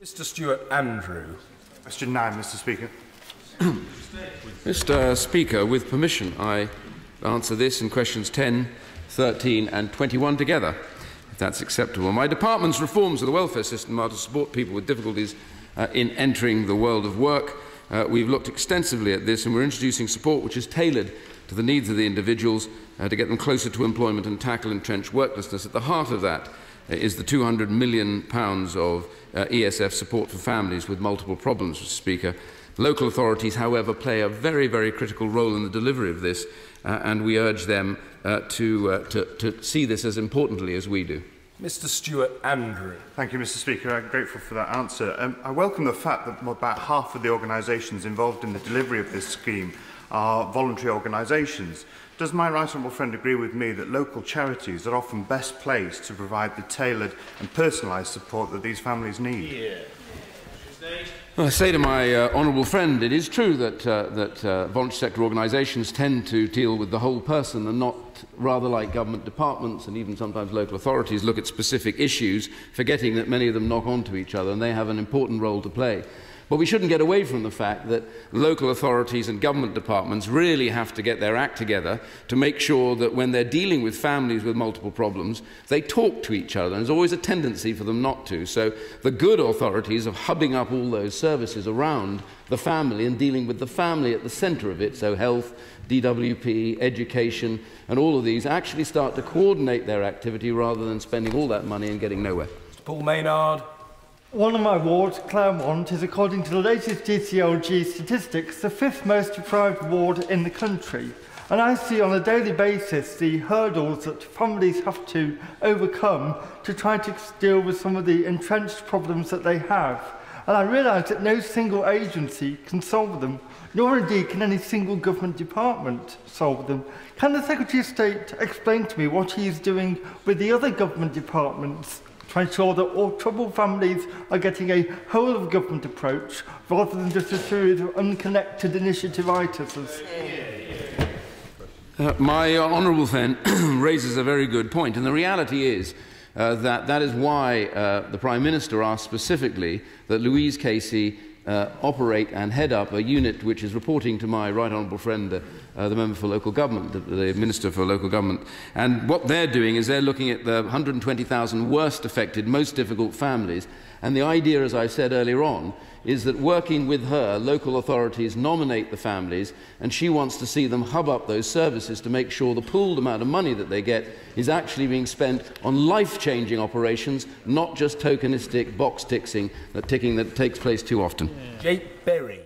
Mr. Stuart Andrew. Question 9, Mr. Speaker. Mr. Speaker, with permission, I answer this and questions 10, 13 and 21 together, if that's acceptable. My department's reforms of the welfare system are to support people with difficulties in entering the world of work. We've looked extensively at this, and we're introducing support which is tailored to the needs of the individuals to get them closer to employment and tackle entrenched worklessness. At the heart of that is the £200 million of ESF support for families with multiple problems, Mr. Speaker. Local authorities, however, play a very, very critical role in the delivery of this, and we urge them to see this as importantly as we do. Mr. Stuart Andrew. Thank you, Mr. Speaker. I'm grateful for that answer. I welcome the fact that about half of the organisations involved in the delivery of this scheme are voluntary organisations. Does my right honourable friend agree with me that local charities are often best placed to provide the tailored and personalised support that these families need? Yeah. Well, I say to my honourable friend, it is true that voluntary sector organisations tend to deal with the whole person and not, rather like government departments and even sometimes local authorities, look at specific issues, forgetting that many of them knock onto each other and they have an important role to play. But we shouldn't get away from the fact that local authorities and government departments really have to get their act together to make sure that when they're dealing with families with multiple problems, they talk to each other. And there's always a tendency for them not to. So the good authorities of hubbing up all those services around the family and dealing with the family at the centre of it, so health, DWP, education, and all of these actually start to coordinate their activity rather than spending all that money and getting nowhere. Paul Maynard. One of my wards, Claremont, is, according to the latest GCLG statistics, the 5th most deprived ward in the country. And I see on a daily basis the hurdles that families have to overcome to try to deal with some of the entrenched problems that they have. And I realise that no single agency can solve them, nor indeed can any single government department solve them. Can the Secretary of State explain to me what he is doing with the other government departments to ensure that all troubled families are getting a whole-of-government approach rather than just a series of unconnected initiative items? My honourable friend raises a very good point, and the reality is that is why the Prime Minister asked specifically that Louise Casey operate and head up a unit which is reporting to my right honourable friend, the Member for Local Government, the Minister for Local Government. And what they're doing is they're looking at the 120,000 worst affected, most difficult families. And the idea, as I said earlier on, is that working with her, local authorities nominate the families, and she wants to see them hub up those services to make sure the pooled amount of money that they get is actually being spent on life-changing operations, not just tokenistic box ticking that takes place too often. Jake Berry.